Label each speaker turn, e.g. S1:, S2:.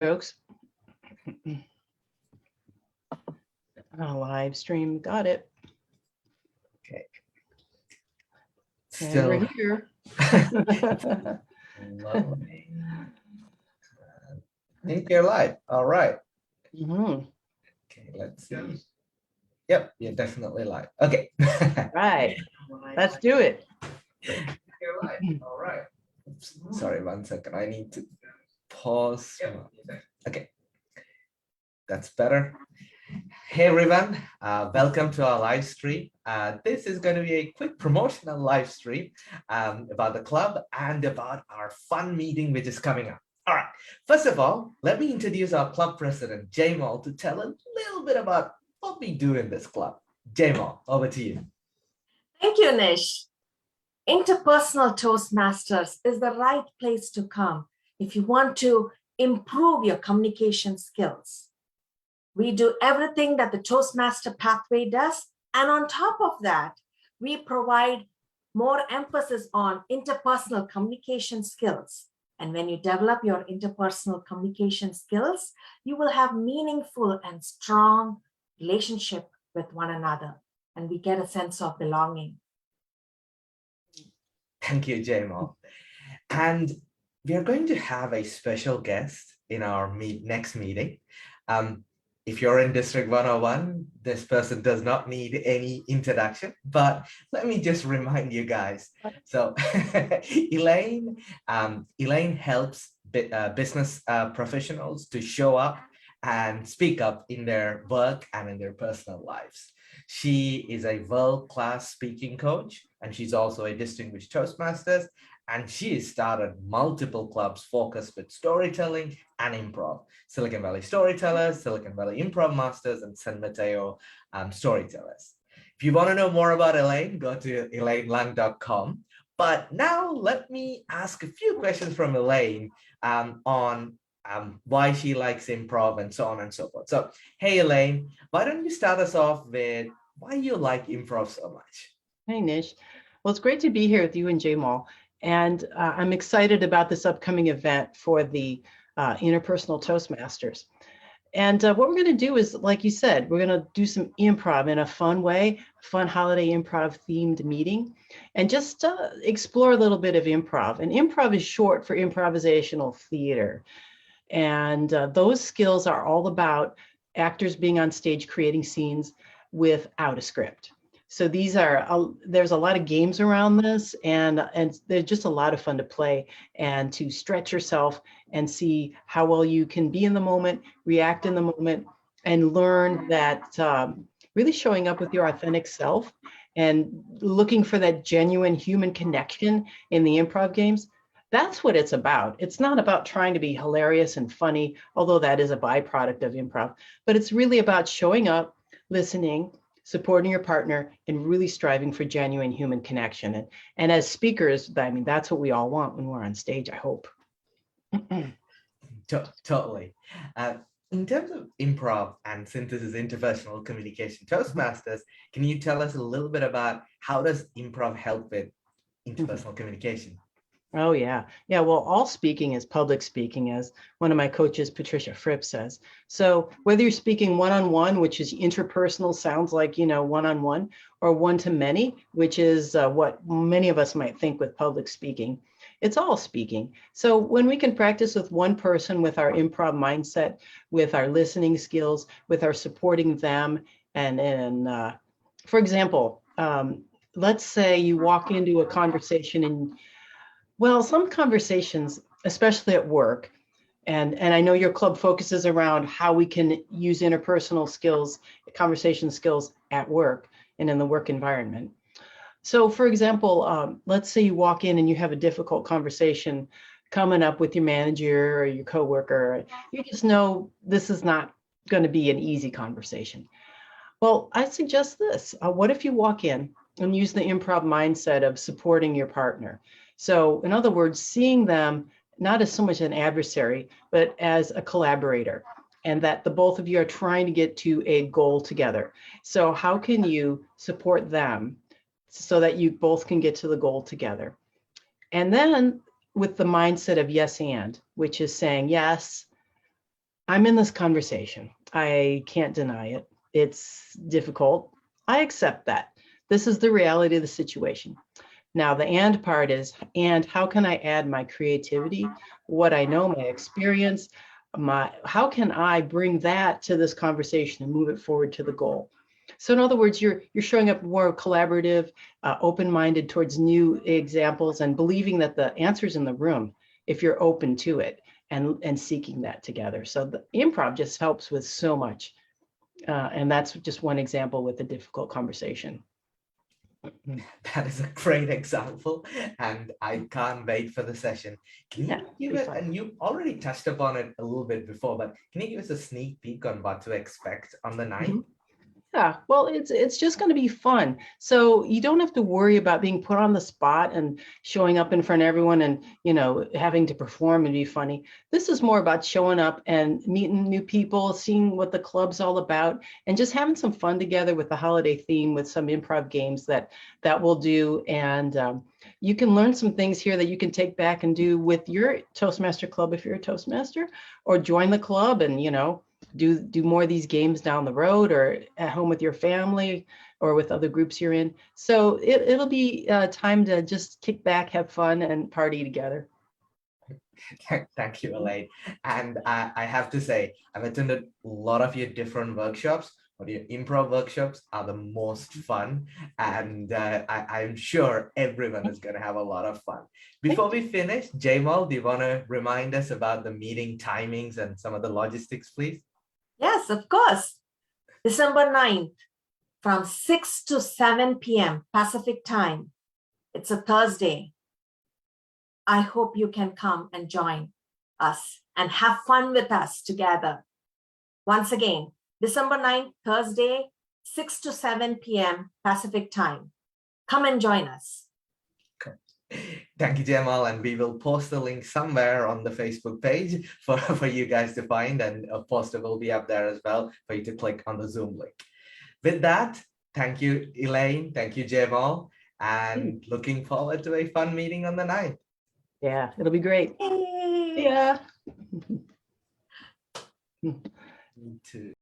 S1: Folks, live stream, got it.
S2: Okay.
S1: And we're here.
S2: Loading. I think you're live. All right. Okay, let's see. Yep, you're definitely live. Okay.
S1: Right. Let's do it.
S2: You're live. All right. Oops. Sorry, 1 second. I need to pause. Okay. That's better. Hey everyone, welcome to our live stream. This is going to be a quick promotional live stream about the club and about our fun meeting which is coming up. All right, first of all, let me introduce our club president, Jamal, to tell a little bit about what we do in this club. Jamal, over to you.
S3: Thank you, Nish. Interpersonal Toastmasters is the right place to come if you want to improve your communication skills. We do everything that the Toastmaster pathway does. And on top of that, we provide more emphasis on interpersonal communication skills. And when you develop your interpersonal communication skills, you will have meaningful and strong relationship with one another. And we get a sense of belonging.
S2: Thank you, Jamal. And we are going to have a special guest in our next meeting. If you're in District 101, this person does not need any introduction, but let me just remind you guys. So Elaine helps business professionals to show up and speak up in their work and in their personal lives. She is a world-class speaking coach, and she's also a distinguished Toastmasters, and she has started multiple clubs focused with storytelling and improv. Silicon Valley Storytellers, Silicon Valley Improv Masters, and San Mateo Storytellers. If you want to know more about Elaine, go to elainelung.com. But now let me ask a few questions from Elaine on why she likes improv and so on and so forth. So, hey, Elaine, why don't you start us off with why you like improv so much?
S1: Hey, Nish. Well, it's great to be here with you and Jamal. And I'm excited about this upcoming event for the Interpersonal Toastmasters. And what we're going to do is, like you said, we're going to do some improv in a fun way, fun holiday improv themed meeting, and just explore a little bit of improv. And improv is short for improvisational theater. And those skills are all about actors being on stage creating scenes without a script. So these are, there's a lot of games around this, and they're just a lot of fun to play and to stretch yourself and see how well you can be in the moment, react in the moment, and learn that really showing up with your authentic self and looking for that genuine human connection in the improv games. That's what it's about. It's not about trying to be hilarious and funny, although that is a byproduct of improv, but it's really about showing up, listening, supporting your partner, and really striving for genuine human connection. And as speakers, I mean, that's what we all want when we're on stage, I hope.
S2: Totally. In terms of improv, and since this is interpersonal communication Toastmasters, can you tell us a little bit about how does improv help with interpersonal communication?
S1: Oh, yeah. Yeah, well, all speaking is public speaking, as one of my coaches, Patricia Fripp, says. So whether you're speaking one-on-one, which is interpersonal, sounds like, you know, one-on-one, or one-to-many, which is what many of us might think with public speaking, it's all speaking. So when we can practice with one person, with our improv mindset, with our listening skills, with our supporting them, and for example, let's say you walk into a conversation and well, some conversations, especially at work, and I know your club focuses around how we can use interpersonal skills, conversation skills at work and in the work environment. So for example, let's say you walk in and you have a difficult conversation coming up with your manager or your coworker. You just know this is not going to be an easy conversation. Well, I suggest this. What if you walk in and use the improv mindset of supporting your partner? So in other words, seeing them not as so much an adversary, but as a collaborator, and that the both of you are trying to get to a goal together. So how can you support them so that you both can get to the goal together? And then with the mindset of yes and, which is saying, yes, I'm in this conversation. I can't deny it. It's difficult. I accept that. This is the reality of the situation. Now, the and part is, and how can I add my creativity, what I know, my experience, how can I bring that to this conversation and move it forward to the goal? So in other words, you're showing up more collaborative, open-minded towards new examples and believing that the answer's in the room if you're open to it and seeking that together. So the improv just helps with so much. And that's just one example with a difficult conversation.
S2: That is a great example, and I can't wait for the session. Can you give it, and you already touched upon it a little bit before, but can you give us a sneak peek on what to expect on the 9th?
S1: Yeah, well, it's just going to be fun. So you don't have to worry about being put on the spot and showing up in front of everyone and, having to perform and be funny. This is more about showing up and meeting new people, seeing what the club's all about, and just having some fun together with the holiday theme with some improv games that we'll do. And you can learn some things here that you can take back and do with your Toastmaster club if you're a Toastmaster, or join the club and, do more of these games down the road or at home with your family or with other groups you're in. So it'll be time to just kick back, have fun, and party together.
S2: Thank you, Elaine. And I have to say, I've attended a lot of your different workshops, but your improv workshops are the most fun. And I'm sure everyone is going to have a lot of fun. Before we finish, Jamal, do you want to remind us about the meeting timings and some of the logistics, please?
S3: Yes, of course. December 9th from 6 to 7 p.m. Pacific time. It's a Thursday. I hope you can come and join us and have fun with us together. Once again, December 9th, Thursday, 6 to 7 p.m. Pacific time. Come and join us.
S2: Thank you, Jamal, and we will post the link somewhere on the Facebook page for you guys to find, and a poster will be up there as well for you to click on the Zoom link. With that, thank you, Elaine, thank you, Jamal, and looking forward to a fun meeting on the 9th.
S1: Yeah, it'll be great.
S3: Yay.
S1: Yeah.
S2: Me too.